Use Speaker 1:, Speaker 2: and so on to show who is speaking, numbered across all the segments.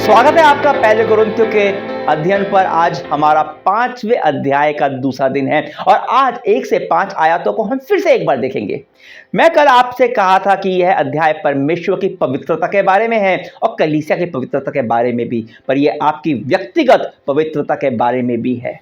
Speaker 1: स्वागत है आपका पहले कुरिन्थियों के अध्ययन पर। आज हमारा 5वें अध्याय का दूसरा दिन है और आज 1 से 5 आयतों को हम फिर से एक बार देखेंगे। मैं कल आपसे कहा था कि यह अध्याय परमेश्वर की पवित्रता के बारे में है और कलीसिया की पवित्रता के बारे में भी, पर यह आपकी व्यक्तिगत पवित्रता के बारे में भी है।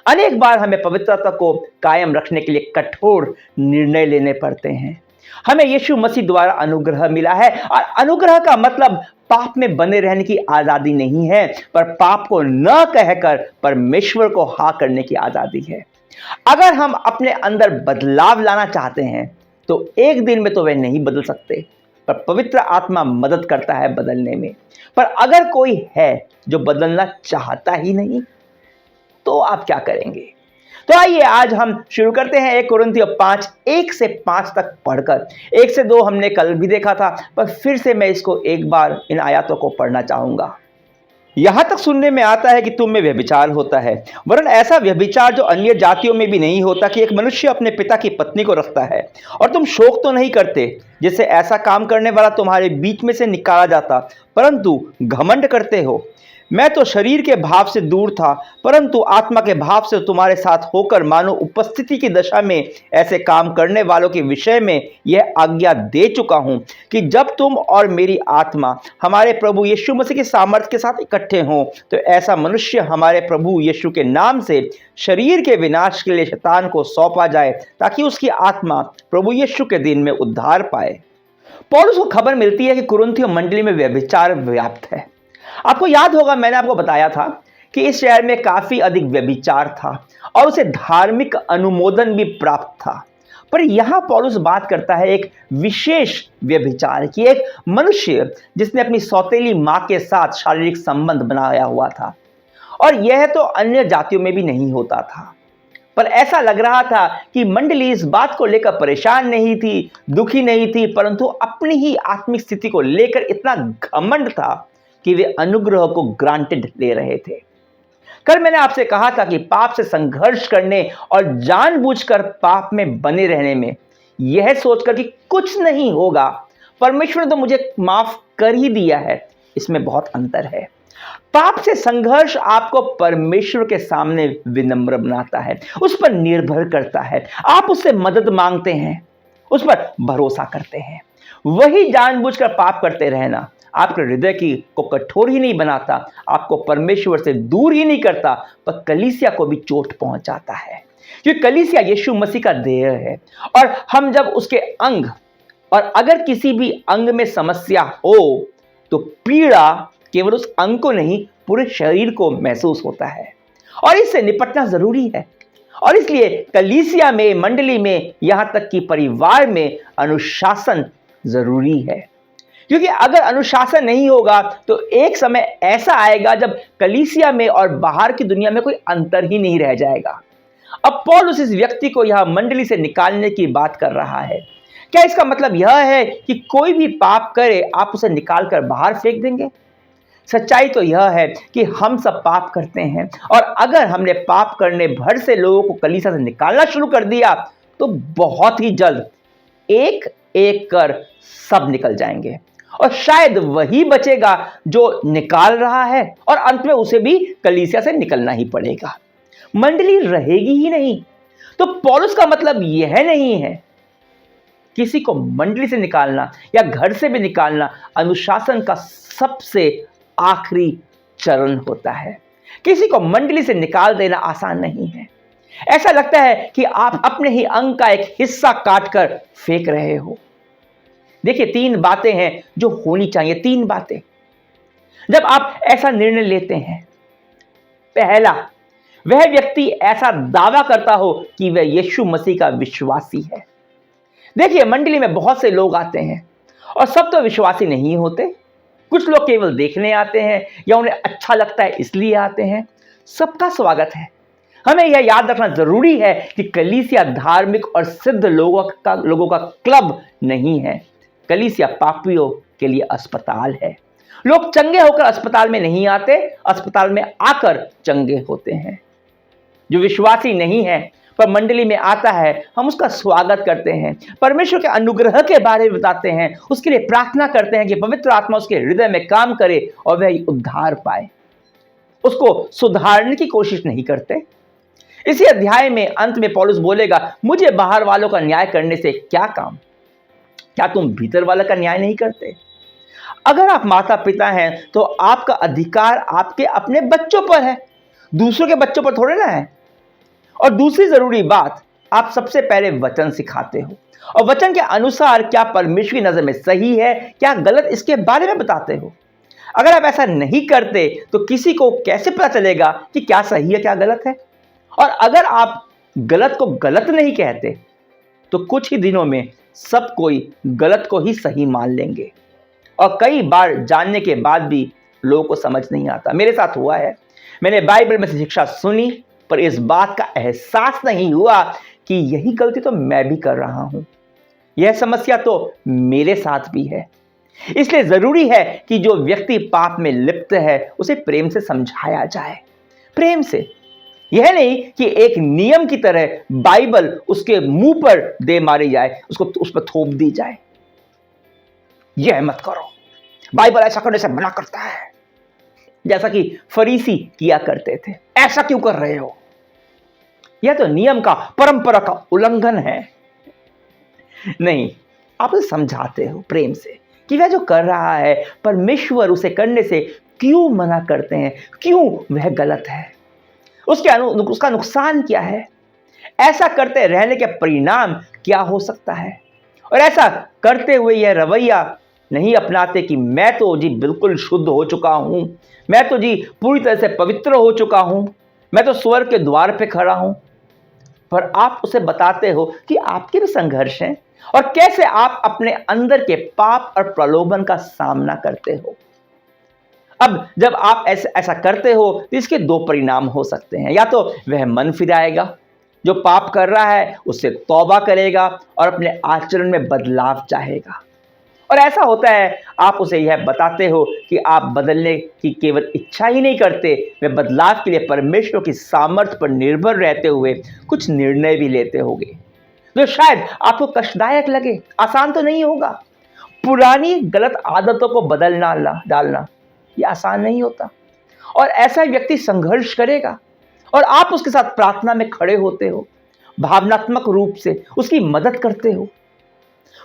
Speaker 1: अनेक बार हमें पवित्रता को कायम रखने के लिए कठोर निर्णय लेने पड़ते हैं। हमें यीशु मसीह द्वारा अनुग्रह मिला है और अनुग्रह का मतलब पाप में बने रहने की आजादी नहीं है, पर पाप को न कहकर परमेश्वर को हाँ करने की आजादी है। अगर हम अपने अंदर बदलाव लाना चाहते हैं तो एक दिन में तो वे नहीं बदल सकते, पर पवित्र आत्मा मदद करता है बदलने में। पर अगर कोई है जो बदलना चाहता ही नहीं, तो आप क्या करेंगे? तो आइए आज हम शुरू करते हैं 1 कुरिन्थियों 5 1 से 5 तक पढ़कर। 1 से 2 हमने कल भी देखा था, पर फिर से मैं इसको एक बार इन आयतों को पढ़ना चाहूंगा। यहां तक सुनने में आता है कि तुम में व्यभिचार होता है, वरन ऐसा व्यभिचार जो अन्य जातियों में भी नहीं होता कि एक मनुष्य अपने पिता की पत्नी को रखता है। और तुम शोक तो नहीं करते जिससे ऐसा काम करने वाला तुम्हारे बीच में से निकाला जाता, परंतु घमंड करते हो। मैं तो शरीर के भाव से दूर था, परंतु आत्मा के भाव से तुम्हारे साथ होकर मानो उपस्थिति की दशा में ऐसे काम करने वालों के विषय में यह आज्ञा दे चुका हूं कि जब तुम और मेरी आत्मा हमारे प्रभु यीशु मसीह के सामर्थ्य के साथ इकट्ठे हों, तो ऐसा मनुष्य हमारे प्रभु यीशु के नाम से शरीर के विनाश के लिए शैतान को सौंपा जाए, ताकि उसकी आत्मा प्रभु यीशु के दिन में उद्धार पाए। पौलुस को खबर मिलती है कि कुरिन्थियों मंडली में व्यभिचार व्याप्त है। आपको याद होगा, मैंने आपको बताया था कि इस शहर में काफी अधिक व्यभिचार था और उसे धार्मिक अनुमोदन भी प्राप्त था। पर यहां पौलुस बात करता है एक विशेष व्यभिचार की, एक मनुष्य जिसने अपनी सौतेली मां के साथ शारीरिक संबंध बनाया हुआ था। और यह तो अन्य जातियों में भी नहीं होता था, पर ऐसा लग रहा था कि मंडली इस बात को लेकर परेशान नहीं थी, दुखी नहीं थी, परंतु अपनी ही आत्मिक स्थिति को लेकर इतना घमंड था कि वे अनुग्रह को ग्रांटेड ले रहे थे। कल मैंने आपसे कहा था कि पाप से संघर्ष करने और जानबूझकर पाप में बने रहने में, यह सोचकर कि कुछ नहीं होगा, परमेश्वर ने तो मुझे माफ कर ही दिया है, इसमें बहुत अंतर है। पाप से संघर्ष आपको परमेश्वर के सामने विनम्र बनाता है, उस पर निर्भर करता है, आप उससे मदद मांगते हैं, उस पर भरोसा करते हैं। वही जानबूझकर पाप करते रहना आपके हृदय को कठोर ही नहीं बनाता, आपको परमेश्वर से दूर ही नहीं करता, पर कलीसिया को भी चोट पहुंचाता है। क्योंकि कलीसिया यीशु मसीह का देह है और हम जब उसके अंग, और अगर किसी भी अंग में समस्या हो तो पीड़ा केवल उस अंग को नहीं, पूरे शरीर को महसूस होता है और इससे निपटना जरूरी है। और इसलिए कलीसिया में, मंडली में, यहां तक कि परिवार में अनुशासन जरूरी है। क्योंकि अगर अनुशासन नहीं होगा तो एक समय ऐसा आएगा जब कलीसिया में और बाहर की दुनिया में कोई अंतर ही नहीं रह जाएगा। अब पौलुस इस व्यक्ति को यह मंडली से निकालने की बात कर रहा है। क्या इसका मतलब यह है कि कोई भी पाप करे आप उसे निकालकर बाहर फेंक देंगे? सच्चाई तो यह है कि हम सब पाप करते हैं, और अगर हमने पाप करने भर से लोगों को कलीसिया से निकालना शुरू कर दिया तो बहुत ही जल्द एक एक कर सब निकल जाएंगे, और शायद वही बचेगा जो निकाल रहा है, और अंत में उसे भी कलीसिया से निकलना ही पड़ेगा। मंडली रहेगी ही नहीं। तो पौलुस का मतलब यह नहीं है किसी को मंडली से निकालना या घर से भी निकालना अनुशासन का सबसे आखिरी चरण होता है। किसी को मंडली से निकाल देना आसान नहीं है। ऐसा लगता है कि आप अपने ही अंग का एक हिस्सा काटकर फेंक रहे हो। देखिए, 3 बातें हैं जो होनी चाहिए, 3 बातें जब आप ऐसा निर्णय लेते हैं। पहला, वह व्यक्ति ऐसा दावा करता हो कि वह यीशु मसीह का विश्वासी है। देखिए, मंडली में बहुत से लोग आते हैं और सब तो विश्वासी नहीं होते। कुछ लोग केवल देखने आते हैं या उन्हें अच्छा लगता है इसलिए आते हैं। सबका स्वागत है। हमें यह याद रखना जरूरी है कि कलीसिया धार्मिक और सिद्ध लोगों का क्लब नहीं है। कलीसिया पापियों के लिए अस्पताल है। लोग चंगे होकर अस्पताल में नहीं आते, अस्पताल में आकर चंगे होते हैं। जो विश्वासी नहीं है पर मंडली में आता है, हम उसका स्वागत करते हैं, परमेश्वर के अनुग्रह के बारे में बताते हैं, उसके लिए प्रार्थना करते हैं कि पवित्र आत्मा उसके हृदय में काम करे और वह उद्धार पाए। उसको सुधारने की कोशिश नहीं करते। इसी अध्याय में अंत में पौलुस बोलेगा, मुझे बाहर वालों का न्याय करने से क्या काम? क्या तुम भीतर वालों का न्याय नहीं करते? अगर आप माता पिता हैं तो आपका अधिकार आपके अपने बच्चों पर है, दूसरों के बच्चों पर थोड़े ना है। और दूसरी जरूरी बात, आप सबसे पहले वचन सिखाते हो और वचन के अनुसार क्या परमेश्वर की नजर में सही है, क्या गलत, इसके बारे में बताते हो। अगर आप ऐसा नहीं करते तो किसी को कैसे पता चलेगा कि क्या सही है क्या गलत है? और अगर आप गलत को गलत नहीं कहते तो कुछ ही दिनों में सब कोई गलत को ही सही मान लेंगे और कई बार जानने के बाद भी लोगों को समझ नहीं आता। मेरे साथ हुआ है, मैंने बाइबल में से शिक्षा सुनी पर इस बात का एहसास नहीं हुआ कि यही गलती तो मैं भी कर रहा हूं, यह समस्या तो मेरे साथ भी है। इसलिए जरूरी है कि जो व्यक्ति पाप में लिप्त है उसे प्रेम से समझाया जाए, प्रेम से। यह नहीं कि एक नियम की तरह बाइबल उसके मुंह पर दे मारी जाए, उसको उस पर थोप दी जाए, यह मत करो, बाइबल ऐसा करने से मना करता है, जैसा कि फरीसी किया करते थे। ऐसा क्यों कर रहे हो? यह तो नियम का, परंपरा का उल्लंघन है। नहीं, आप उसे समझाते हो प्रेम से कि वह जो कर रहा है परमेश्वर उसे करने से क्यों मना करते हैं, क्यों वह गलत है, उसका नुकसान क्या है, ऐसा करते रहने के परिणाम क्या हो सकता है। और ऐसा करते हुए यह रवैया नहीं अपनाते कि मैं तो जी बिल्कुल शुद्ध हो चुका हूं, मैं तो जी पूरी तरह से पवित्र हो चुका हूं, मैं तो स्वर्ग के द्वार पे खड़ा हूं। पर आप उसे बताते हो कि आपके भी संघर्ष हैं और कैसे आप अपने अंदर के पाप और प्रलोभन का सामना करते हो। अब जब आप ऐसा करते हो तो इसके दो परिणाम हो सकते हैं। या तो वह मन फिराएगा, जो पाप कर रहा है उससे तौबा करेगा और अपने आचरण में बदलाव चाहेगा। और ऐसा होता है, आप उसे यह बताते हो कि आप बदलने की केवल इच्छा ही नहीं करते, वे बदलाव के लिए परमेश्वर की सामर्थ्य पर निर्भर रहते हुए कुछ निर्णय भी लेते होंगे जो शायद आपको कष्टदायक लगे। आसान तो नहीं होगा। पुरानी गलत आदतों को डालना यह आसान नहीं होता और ऐसा व्यक्ति संघर्ष करेगा और आप उसके साथ प्रार्थना में खड़े होते हो, भावनात्मक रूप से उसकी मदद करते हो।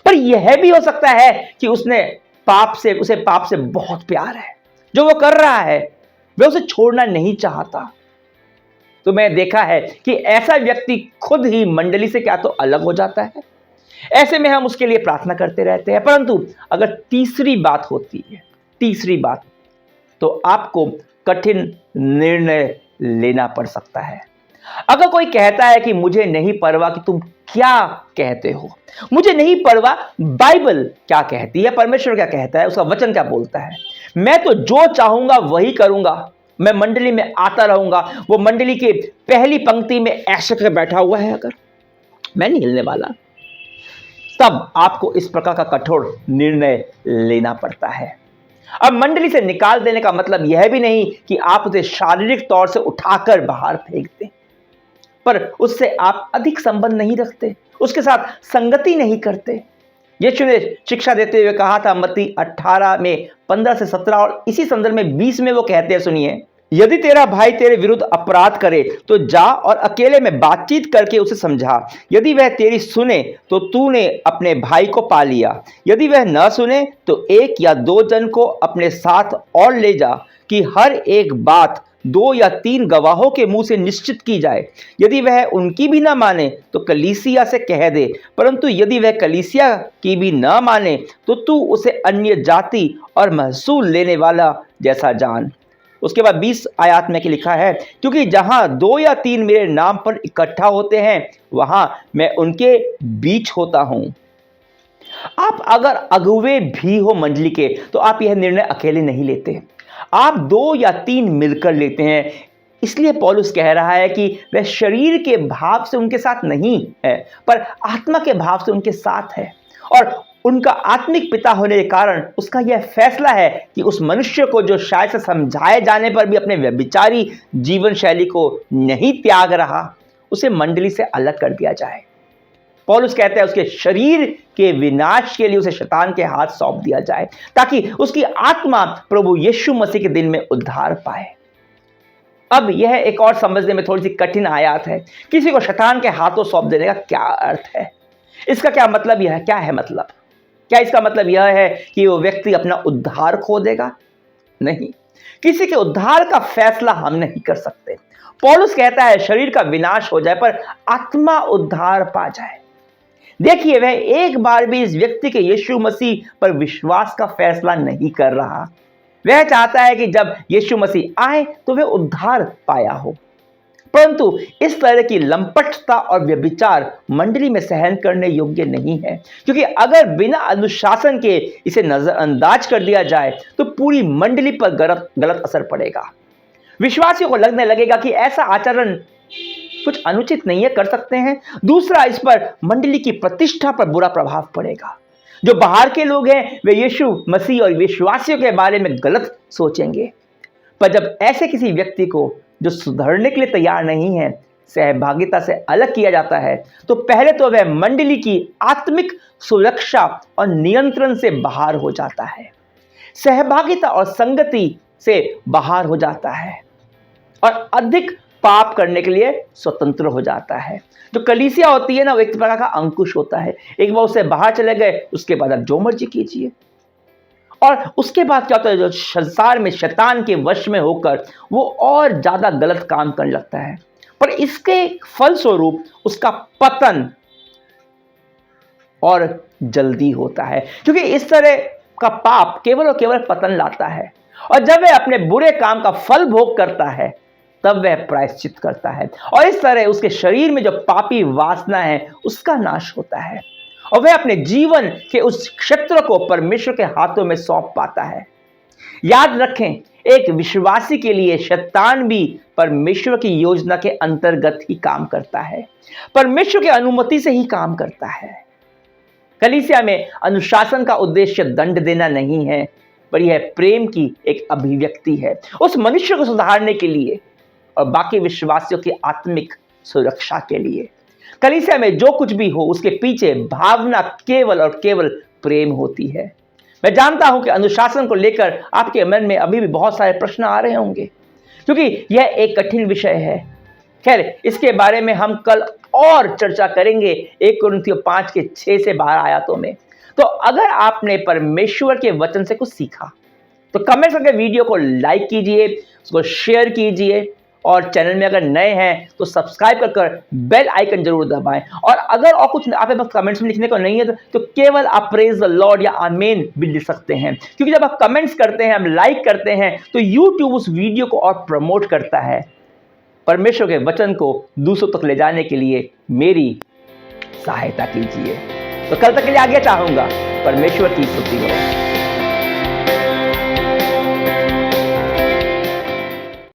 Speaker 1: पर यह भी हो सकता है कि उसे पाप से बहुत प्यार है, जो वो कर रहा है वह उसे छोड़ना नहीं चाहता। तो मैं देखा है कि ऐसा व्यक्ति खुद ही मंडली से क्या तो अलग हो जाता है। ऐसे में हम उसके लिए प्रार्थना करते रहते हैं। परंतु अगर तीसरी बात होती है, तीसरी बात, तो आपको कठिन निर्णय लेना पड़ सकता है। अगर कोई कहता है कि मुझे नहीं परवाह कि तुम क्या कहते हो, मुझे नहीं परवाह बाइबल क्या कहती है, परमेश्वर क्या कहता है, उसका वचन क्या बोलता है, मैं तो जो चाहूंगा वही करूंगा, मैं मंडली में आता रहूंगा, वो मंडली के पहली पंक्ति में ऐसे करके बैठा हुआ है, अगर मैं नहीं हिलने वाला, तब आपको इस प्रकार का कठोर निर्णय लेना पड़ता है। अब मंडली से निकाल देने का मतलब यह भी नहीं कि आप उसे शारीरिक तौर से उठाकर बाहर फेंक दें, पर उससे आप अधिक संबंध नहीं रखते, उसके साथ संगति नहीं करते। यीशु ने शिक्षा देते हुए कहा था मत्ती 18 में 15 से 17 और इसी संदर्भ में 20 में वो कहते हैं, सुनिए, यदि तेरा भाई तेरे विरुद्ध अपराध करे तो जा और अकेले में बातचीत करके उसे समझा। यदि वह तेरी सुने तो तूने अपने भाई को पा लिया। यदि वह न सुने तो 1 या 2 जन को अपने साथ और ले जा कि हर एक बात 2 या 3 गवाहों के मुंह से निश्चित की जाए। यदि वह उनकी भी ना माने तो कलीसिया से कह दे, परंतु यदि वह कलीसिया की भी ना माने तो तू उसे अन्य जाति और महसूल लेने वाला जैसा जान। उसके बाद 20 आयत में लिखा है, क्योंकि जहां 2 या 3 मेरे नाम पर इकट्ठा होते हैं वहां मैं उनके बीच होता हूं। आप अगर अगुवे भी हो मंडली के तो आप यह निर्णय अकेले नहीं लेते, आप 2 या 3 मिलकर लेते हैं। इसलिए पौलुस कह रहा है कि वह शरीर के भाव से उनके साथ नहीं है पर आत्मा के भाव से उनके साथ है, और उनका आत्मिक पिता होने के कारण उसका यह फैसला है कि उस मनुष्य को जो शायद से समझाए जाने पर भी अपने व्यभिचारी जीवन शैली को नहीं त्याग रहा, उसे मंडली से अलग कर दिया जाए। पौलुस कहता है उसके शरीर के विनाश के लिए उसे शैतान के हाथ सौंप दिया जाए, ताकि उसकी आत्मा प्रभु यीशु मसीह के दिन में उद्धार पाए। अब यह एक और समझने में थोड़ी सी कठिन आयत है। किसी को शैतान के हाथों सौंप देने का क्या अर्थ है? इसका क्या मतलब यह है? क्या है मतलब? क्या इसका मतलब यह है कि वो व्यक्ति अपना उद्धार खो देगा? नहीं, किसी के उद्धार का फैसला हम नहीं कर सकते। पौलुस कहता है शरीर का विनाश हो जाए पर आत्मा उद्धार पा जाए। देखिए, वह एक बार भी इस व्यक्ति के यीशु मसीह पर विश्वास का फैसला नहीं कर रहा। वह चाहता है कि जब यीशु मसीह आए तो वह उद्धार पाया हो, परंतु इस तरह की लंपटता और व्यभिचार मंडली में सहन करने योग्य नहीं है, क्योंकि अगर बिना अनुशासन के इसे नजरअंदाज कर दिया जाए तो पूरी मंडली पर गलत असर पड़ेगा। विश्वासियों को लगने लगेगा कि ऐसा आचरण कुछ अनुचित नहीं है, कर सकते हैं। दूसरा, इस पर मंडली की प्रतिष्ठा पर बुरा प्रभाव पड़ेगा। जो बाहर के लोग हैं वे यीशु मसीह और विश्वासियों के बारे में गलत सोचेंगे। पर जब ऐसे किसी व्यक्ति को जो सुधरने के लिए तैयार नहीं है सहभागिता से अलग किया जाता है, तो पहले तो वह मंडली की आत्मिक सुरक्षा और नियंत्रण से बाहर हो जाता है, सहभागिता और संगति से बाहर हो जाता है और अधिक पाप करने के लिए स्वतंत्र हो जाता है। जो कलीसिया होती है ना, वो एक प्रकार का अंकुश होता है। एक बार उससे बाहर चले गए, उसके बाद आप जो मर्जी कीजिए। और उसके बाद क्या होता है, जो संसार में शैतान के वश में होकर वो और ज्यादा गलत काम करने लगता है, पर इसके फलस्वरूप उसका पतन और जल्दी होता है, क्योंकि इस तरह का पाप केवल और केवल पतन लाता है। और जब वह अपने बुरे काम का फल भोग करता है तब वह प्रायश्चित करता है, और इस तरह उसके शरीर में जो पापी वासना है उसका नाश होता है और वह अपने जीवन के उस क्षेत्र को परमेश्वर के हाथों में सौंप पाता है। याद रखें, एक विश्वासी के लिए शैतान भी परमेश्वर की योजना के अंतर्गत ही काम करता है, परमेश्वर की अनुमति से ही काम करता है। कलीसिया में अनुशासन का उद्देश्य दंड देना नहीं है, पर यह प्रेम की एक अभिव्यक्ति है, उस मनुष्य को सुधारने के लिए और बाकी विश्वासियों की आत्मिक सुरक्षा के लिए। कलीसिया में जो कुछ भी हो उसके पीछे भावना केवल और केवल प्रेम होती है। मैं जानता हूं कि अनुशासन को लेकर आपके मन में अभी भी बहुत सारे प्रश्न आ रहे होंगे, क्योंकि यह एक कठिन विषय है। खैर, इसके बारे में हम कल और चर्चा करेंगे 1 कुरिन्थियों 5 के 6 से 12 आयतों में। तो अगर आपने परमेश्वर के वचन से कुछ सीखा तो कमेंट करके वीडियो को लाइक कीजिए, उसको शेयर कीजिए, और चैनल में अगर नए हैं तो सब्सक्राइब कर बेल आइकन जरूर दबाएं। और अगर और कुछ आपके पास कमेंट्स में लिखने को नहीं है तो केवल आप प्रेज द लॉर्ड या आमीन भी लिख सकते हैं, क्योंकि जब आप कमेंट्स करते हैं, हम लाइक करते हैं, तो यूट्यूब उस वीडियो को और प्रमोट करता है। परमेश्वर के वचन को दूसरों तक ले जाने के लिए मेरी सहायता कीजिए। तो कल तक के लिए आगे चाहूंगा। परमेश्वर की स्तुति हो।